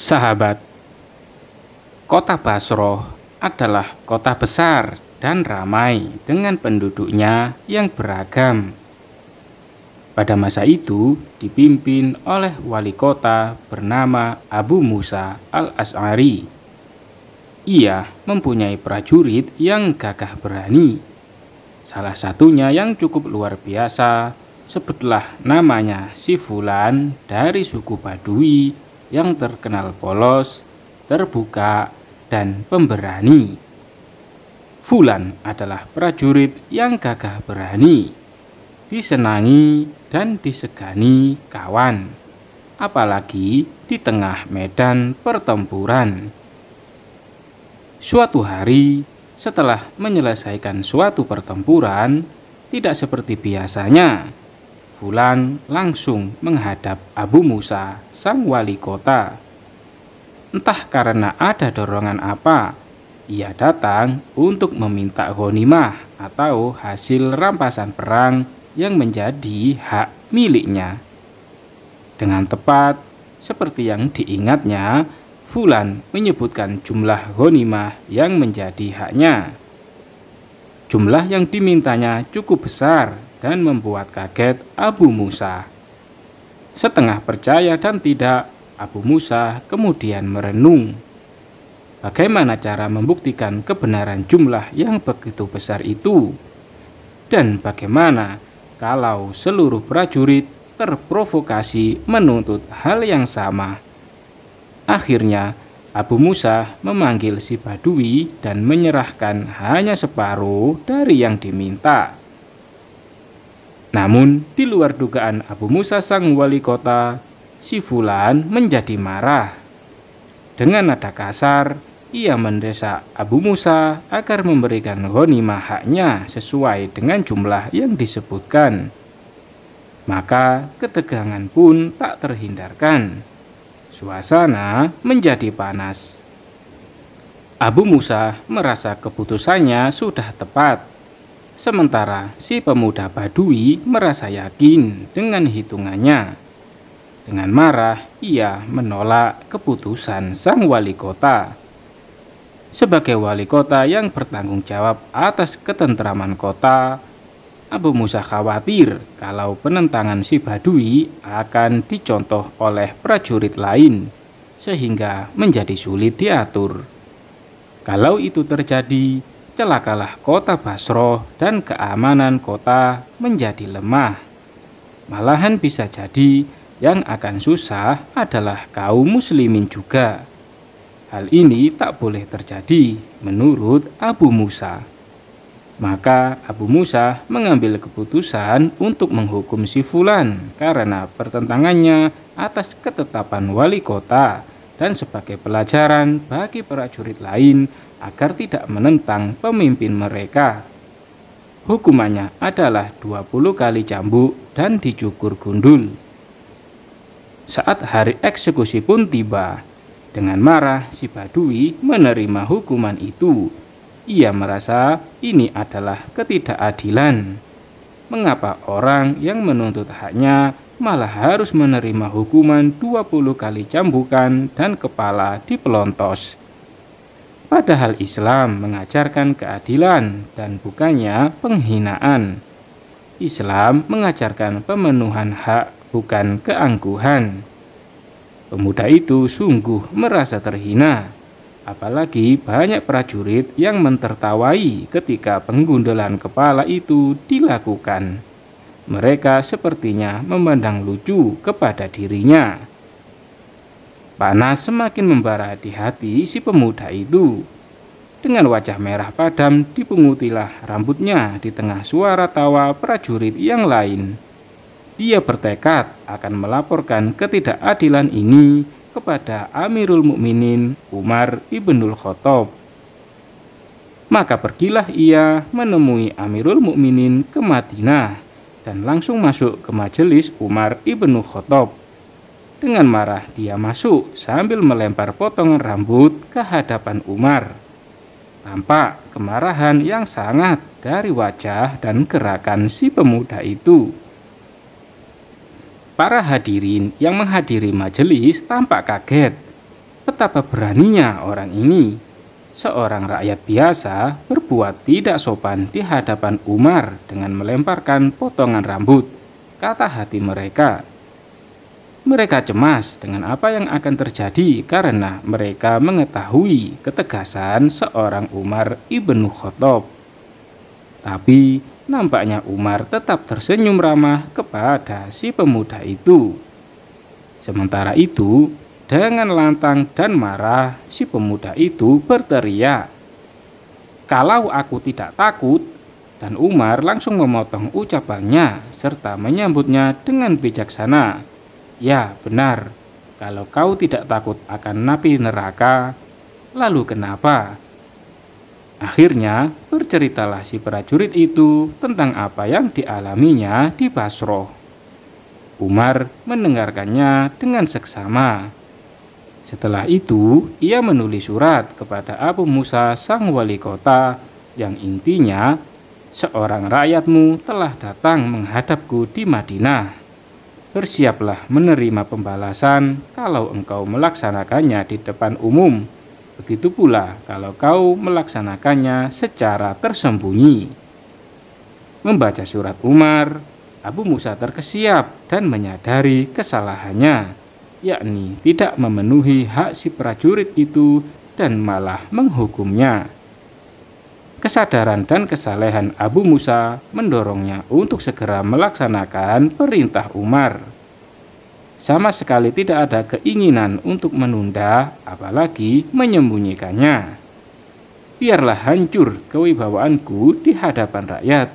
Sahabat, kota Basroh adalah kota besar dan ramai dengan penduduknya yang beragam. Pada masa itu dipimpin oleh wali kota bernama Abu Musa al-Asy'ari. Ia mempunyai prajurit yang gagah berani. Salah satunya yang cukup luar biasa, sebutlah namanya si Fulan dari suku Badui yang terkenal polos, terbuka, dan pemberani. Fulan adalah prajurit yang gagah berani, disenangi dan disegani kawan, apalagi di tengah medan pertempuran. Suatu hari, setelah menyelesaikan suatu pertempuran, tidak seperti biasanya, Fulan langsung menghadap Abu Musa, sang wali kota. Entah karena ada dorongan apa, ia datang untuk meminta ghanimah atau hasil rampasan perang yang menjadi hak miliknya. Dengan tepat, seperti yang diingatnya, Fulan menyebutkan jumlah ghanimah yang menjadi haknya. Jumlah yang dimintanya cukup besar dan membuat kaget Abu Musa. Setengah percaya dan tidak, Abu Musa kemudian merenung. Bagaimana cara membuktikan kebenaran jumlah yang begitu besar itu? Dan bagaimana kalau seluruh prajurit terprovokasi menuntut hal yang sama? Akhirnya, Abu Musa memanggil si Badui dan menyerahkan hanya separuh dari yang diminta. Namun, di luar dugaan Abu Musa sang wali kota, si Fulan menjadi marah. Dengan nada kasar, ia mendesak Abu Musa agar memberikan ghanimah haknya sesuai dengan jumlah yang disebutkan. Maka ketegangan pun tak terhindarkan. Suasana menjadi panas. Abu Musa merasa keputusannya sudah tepat. Sementara si pemuda Badui merasa yakin dengan hitungannya. Dengan marah, ia menolak keputusan sang wali kota. Sebagai wali kota yang bertanggung jawab atas ketentraman kota, Abu Musa khawatir kalau penentangan si Badui akan dicontoh oleh prajurit lain, sehingga menjadi sulit diatur. Kalau itu terjadi, celakalah kota Basroh dan keamanan kota menjadi lemah. Malahan bisa jadi yang akan susah adalah kaum muslimin juga. Hal ini tak boleh terjadi menurut Abu Musa. Maka Abu Musa mengambil keputusan untuk menghukum si Fulan karena pertentangannya atas ketetapan wali kota dan sebagai pelajaran bagi prajurit lain agar tidak menentang pemimpin mereka. Hukumannya adalah 20 kali cambuk dan dicukur gundul. Saat hari eksekusi pun tiba, dengan marah si Badui menerima hukuman itu. Ia merasa ini adalah ketidakadilan. Mengapa orang yang menuntut haknya malah harus menerima hukuman 20 kali cambukan dan kepala dipelontos? Padahal Islam mengajarkan keadilan dan bukannya penghinaan. Islam mengajarkan pemenuhan hak, bukan keangkuhan. Pemuda itu sungguh merasa terhina, apalagi banyak prajurit yang mentertawai ketika penggundulan kepala itu dilakukan. Mereka sepertinya memandang lucu kepada dirinya. Panas semakin membara di hati si pemuda itu. Dengan wajah merah padam dipungutilah rambutnya di tengah suara tawa prajurit yang lain. Dia bertekad akan melaporkan ketidakadilan ini kepada Amirul Mukminin Umar ibnul Khattab. Maka pergilah ia menemui Amirul Mukminin ke Madinah dan langsung masuk ke majelis Umar ibnul Khattab. Dengan marah dia masuk sambil melempar potongan rambut ke hadapan Umar. Tampak kemarahan yang sangat dari wajah dan gerakan si pemuda itu. Para hadirin yang menghadiri majelis tampak kaget. Betapa beraninya orang ini, seorang rakyat biasa, berbuat tidak sopan di hadapan Umar dengan melemparkan potongan rambut, kata hati mereka. Mereka cemas dengan apa yang akan terjadi karena mereka mengetahui ketegasan seorang Umar ibnu Khattab. Tapi nampaknya Umar tetap tersenyum ramah kepada si pemuda itu. Sementara itu, dengan lantang dan marah, si pemuda itu berteriak, "Kalau aku tidak takut," dan Umar langsung memotong ucapannya serta menyambutnya dengan bijaksana. "Ya, benar. Kalau kau tidak takut akan napi neraka, lalu kenapa?" Akhirnya berceritalah si prajurit itu tentang apa yang dialaminya di Basroh. Umar mendengarkannya dengan seksama. Setelah itu, ia menulis surat kepada Abu Musa sang wali kota yang intinya, "Seorang rakyatmu telah datang menghadapku di Madinah. Bersiaplah menerima pembalasan kalau engkau melaksanakannya di depan umum. Begitu pula kalau kau melaksanakannya secara tersembunyi." Membaca surat Umar, Abu Musa terkesiap dan menyadari kesalahannya, yakni tidak memenuhi hak si prajurit itu dan malah menghukumnya. Kesadaran dan kesalehan Abu Musa mendorongnya untuk segera melaksanakan perintah Umar. Sama sekali tidak ada keinginan untuk menunda, apalagi menyembunyikannya. "Biarlah hancur kewibawaanku di hadapan rakyat.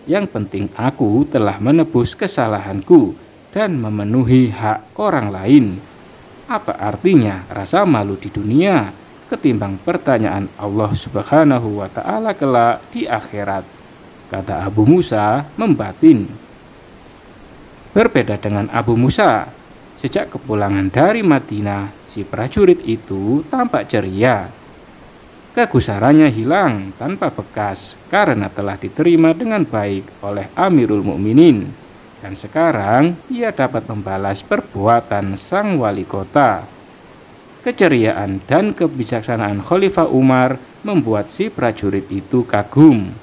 Yang penting aku telah menebus kesalahanku dan memenuhi hak orang lain. Apa artinya rasa malu di dunia ketimbang pertanyaan Allah Subhanahu wa Ta'ala kelak di akhirat?" kata Abu Musa membatin. Berbeda dengan Abu Musa, sejak kepulangan dari Madinah, si prajurit itu tampak ceria. Kegusarannya hilang tanpa bekas karena telah diterima dengan baik oleh Amirul Mukminin, dan sekarang ia dapat membalas perbuatan sang wali kota. Keceriaan dan kebijaksanaan Khalifah Umar membuat si prajurit itu kagum.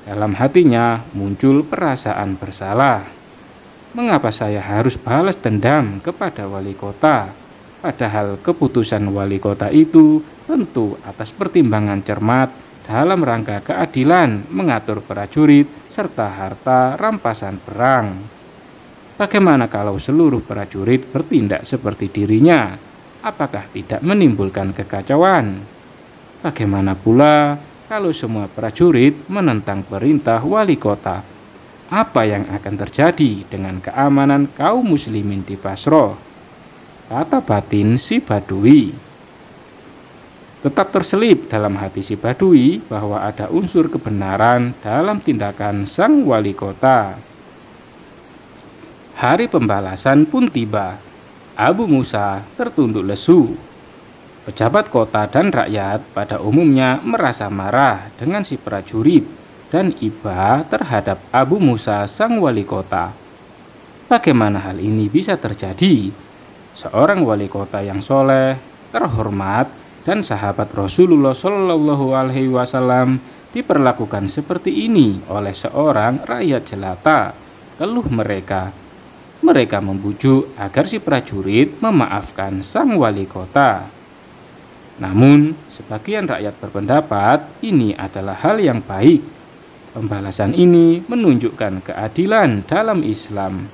Dalam hatinya muncul perasaan bersalah. Mengapa saya harus balas dendam kepada wali kota? Padahal keputusan wali kota itu tentu atas pertimbangan cermat dalam rangka keadilan mengatur prajurit serta harta rampasan perang. Bagaimana kalau seluruh prajurit bertindak seperti dirinya? Apakah tidak menimbulkan kekacauan? Bagaimana pula kalau semua prajurit menentang perintah wali kota? Apa yang akan terjadi dengan keamanan kaum muslimin di Basroh? Kata batin si Badui. Tetap terselip dalam hati si Badui bahwa ada unsur kebenaran dalam tindakan sang wali kota. Hari pembalasan pun tiba. Abu Musa tertunduk lesu. Pejabat kota dan rakyat pada umumnya merasa marah dengan si prajurit dan iba terhadap Abu Musa sang wali kota. Bagaimana hal ini bisa terjadi? Seorang wali kota yang soleh, terhormat, dan sahabat Rasulullah Shallallahu Alaihi Wasallam diperlakukan seperti ini oleh seorang rakyat jelata, keluh mereka. Mereka membujuk agar si prajurit memaafkan sang wali kota. Namun, sebagian rakyat berpendapat ini adalah hal yang baik. Pembalasan ini menunjukkan keadilan dalam Islam.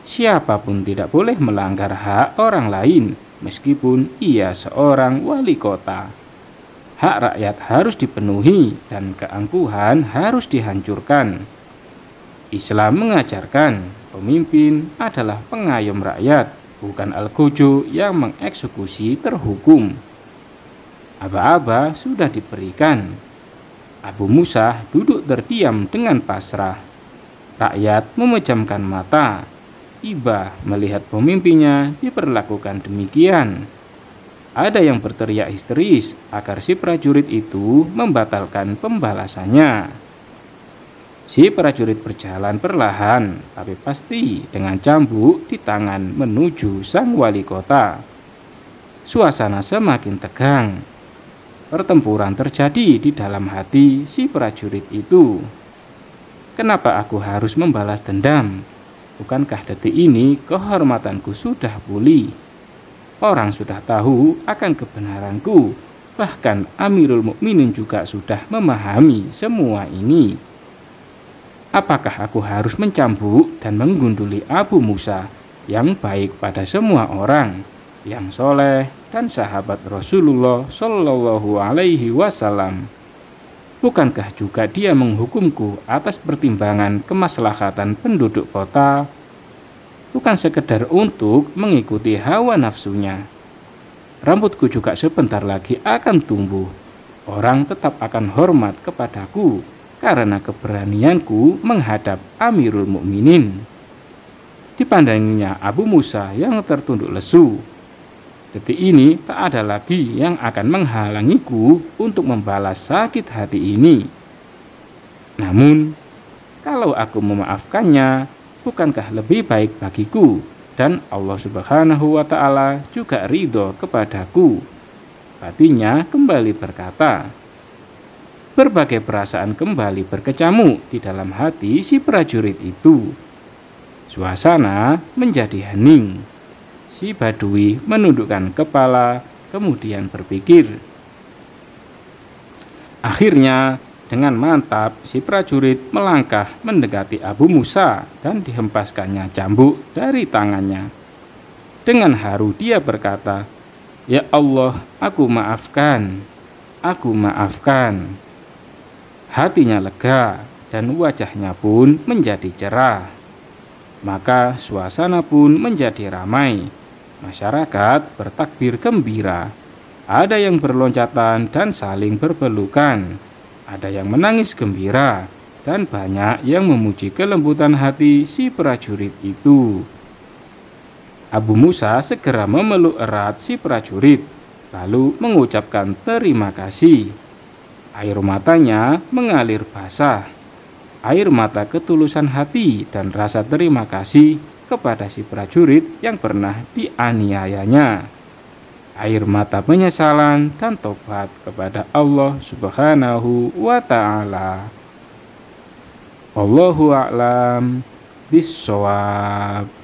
Siapapun tidak boleh melanggar hak orang lain, meskipun ia seorang wali kota. Hak rakyat harus dipenuhi dan keangkuhan harus dihancurkan. Islam mengajarkan pemimpin adalah pengayom rakyat, bukan algojo yang mengeksekusi terhukum. Aba-aba sudah diberikan. Abu Musa duduk terdiam dengan pasrah. Rakyat memejamkan mata. Iba melihat pemimpinnya diperlakukan demikian. Ada yang berteriak histeris agar si prajurit itu membatalkan pembalasannya. Si prajurit berjalan perlahan, tapi pasti dengan cambuk di tangan menuju sang wali kota. Suasana semakin tegang. Pertempuran terjadi di dalam hati si prajurit itu. Kenapa aku harus membalas dendam? Bukankah detik ini kehormatanku sudah pulih? Orang sudah tahu akan kebenaranku. Bahkan Amirul Mukminin juga sudah memahami semua ini. Apakah aku harus mencambuk dan menggunduli Abu Musa yang baik pada semua orang, yang soleh dan sahabat Rasulullah Shallallahu Alaihi Wasallam? Bukankah juga dia menghukumku atas pertimbangan kemaslahatan penduduk kota, bukan sekedar untuk mengikuti hawa nafsunya? Rambutku juga sebentar lagi akan tumbuh. Orang tetap akan hormat kepadaku karena keberanianku menghadap Amirul Mukminin. Dipandanginya Abu Musa yang tertunduk lesu. Detik ini tak ada lagi yang akan menghalangiku untuk membalas sakit hati ini. Namun, kalau aku memaafkannya, bukankah lebih baik bagiku dan Allah Subhanahu wa Ta'ala juga ridho kepadaku? Hatinya kembali berkata. Berbagai perasaan kembali berkecamuk di dalam hati si prajurit itu. Suasana menjadi hening. Si Badui menundukkan kepala, kemudian berpikir. Akhirnya, dengan mantap si prajurit melangkah mendekati Abu Musa dan dihempaskannya cambuk dari tangannya. Dengan haru dia berkata, "Ya Allah, aku maafkan, aku maafkan." Hatinya lega dan wajahnya pun menjadi cerah. Maka suasana pun menjadi ramai. Masyarakat bertakbir gembira. Ada yang berloncatan dan saling berpelukan. Ada yang menangis gembira. Dan banyak yang memuji kelembutan hati si prajurit itu. Abu Musa segera memeluk erat si prajurit, lalu mengucapkan terima kasih. Air matanya mengalir basah. Air mata ketulusan hati dan rasa terima kasih kepada si prajurit yang pernah dianiayanya. Air mata penyesalan dan tobat kepada Allah Subhanahu wa Ta'ala. Wallahu a'lam bishawab.